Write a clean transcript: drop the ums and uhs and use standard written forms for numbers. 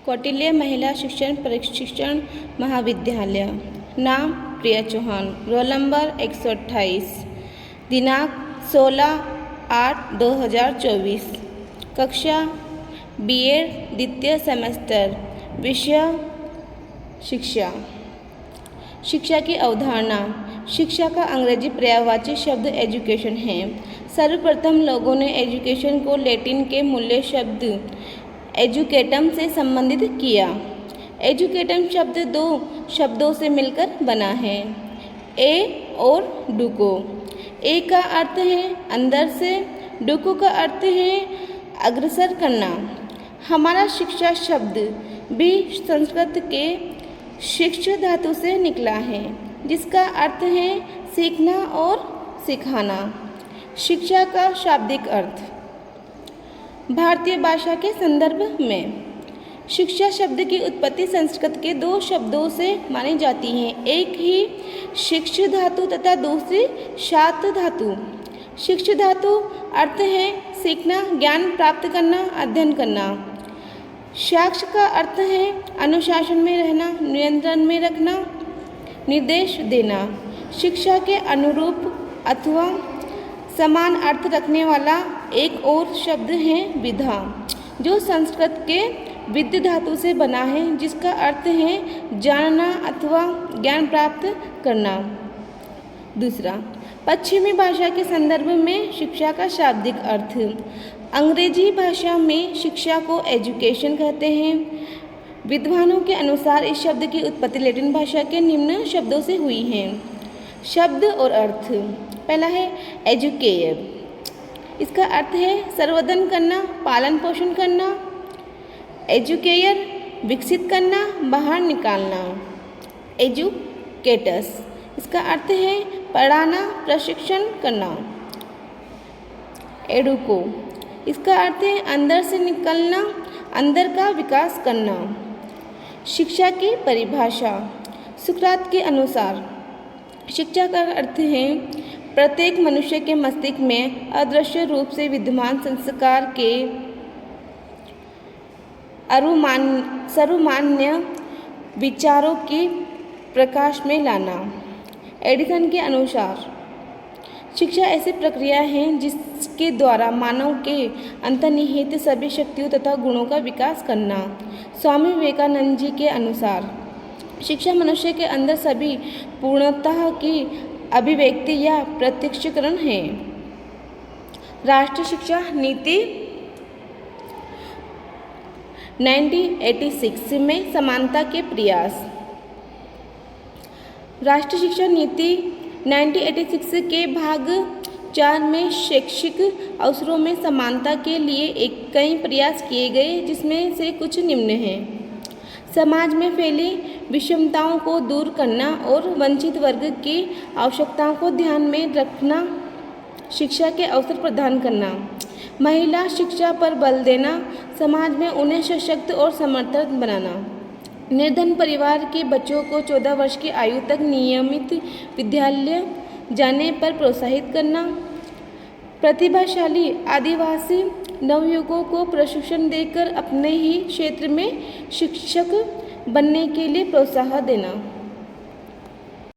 कौटिल्य महिला शिक्षण प्रशिक्षण महाविद्यालय। नाम प्रिया चौहान। Roll number 128। दिनांक 16/8/2024। कक्षा बीएड द्वितीय सेमेस्टर। विषय शिक्षा। शिक्षा की अवधारणा। शिक्षा का अंग्रेजी पर्यायवाची शब्द एजुकेशन है। सर्वप्रथम लोगों ने एजुकेशन को लैटिन के मूल शब्द एजुकेटम से संबंधित किया। एजुकेटम शब्द दो शब्दों से मिलकर बना है, ए और डुको। ए का अर्थ है अंदर से, डुको का अर्थ है अग्रसर करना। हमारा शिक्षा शब्द भी संस्कृत के शिक्ष धातु से निकला है, जिसका अर्थ है सीखना और सिखाना। शिक्षा का शाब्दिक अर्थ। भारतीय भाषा के संदर्भ में शिक्षा शब्द की उत्पत्ति संस्कृत के दो शब्दों से मानी जाती है, एक ही शिक्ष धातु तथा दूसरी शात धातु। शिक्ष धातु अर्थ है सीखना, ज्ञान प्राप्त करना, अध्ययन करना। साक्ष का अर्थ है अनुशासन में रहना, नियंत्रण में रखना, निर्देश देना। शिक्षा के अनुरूप अथवा समान अर्थ रखने वाला एक और शब्द है विद्या, जो संस्कृत के विद्य धातु से बना है, जिसका अर्थ है जानना अथवा ज्ञान प्राप्त करना। दूसरा, पश्चिमी भाषा के संदर्भ में शिक्षा का शाब्दिक अर्थ। अंग्रेजी भाषा में शिक्षा को एजुकेशन कहते हैं। विद्वानों के अनुसार इस शब्द की उत्पत्ति लैटिन भाषा के निम्न शब्दों से हुई है। शब्द और अर्थ। पहला है एजुकेयर। इसका अर्थ है संवर्धन करना, पालन पोषण करना। एजुकेयर विकसित करना, बाहर निकालना। एजुकेटस इसका अर्थ है पढ़ाना, प्रशिक्षण करना। एडुको इसका अर्थ है अंदर से निकलना, अंदर का विकास करना। शिक्षा की परिभाषा। सुकरात के अनुसार शिक्षा का अर्थ है प्रत्येक मनुष्य के मस्तिष्क में अदृश्य रूप से विद्यमान संस्कार के सर्वमान्य विचारों की प्रकाश में लाना। एडिसन के अनुसार शिक्षा ऐसी प्रक्रिया है जिसके द्वारा मानव के अंतर्निहित सभी शक्तियों तथा गुणों का विकास करना। स्वामी विवेकानंद जी के अनुसार शिक्षा मनुष्य के अंदर सभी पूर्णता की अभिव्यक्ति या प्रत्यक्षीकरण है। राष्ट्रीय शिक्षा नीति 1986 में समानता के प्रयास। राष्ट्रीय शिक्षा नीति 1986 के भाग 4 में शैक्षिक अवसरों में समानता के लिए कई प्रयास किए गए, जिसमें से कुछ निम्न हैं। समाज में फैली विषमताओं को दूर करना और वंचित वर्ग की आवश्यकताओं को ध्यान में रखना। शिक्षा के अवसर प्रदान करना। महिला शिक्षा पर बल देना। समाज में उन्हें सशक्त और समर्थ बनाना। निर्धन परिवार के बच्चों को 14 वर्ष की आयु तक नियमित विद्यालय जाने पर प्रोत्साहित करना। प्रतिभाशाली आदिवासी नवयुवकों को प्रशिक्षण देकर अपने ही क्षेत्र में शिक्षक बनने के लिए प्रोत्साहन देना।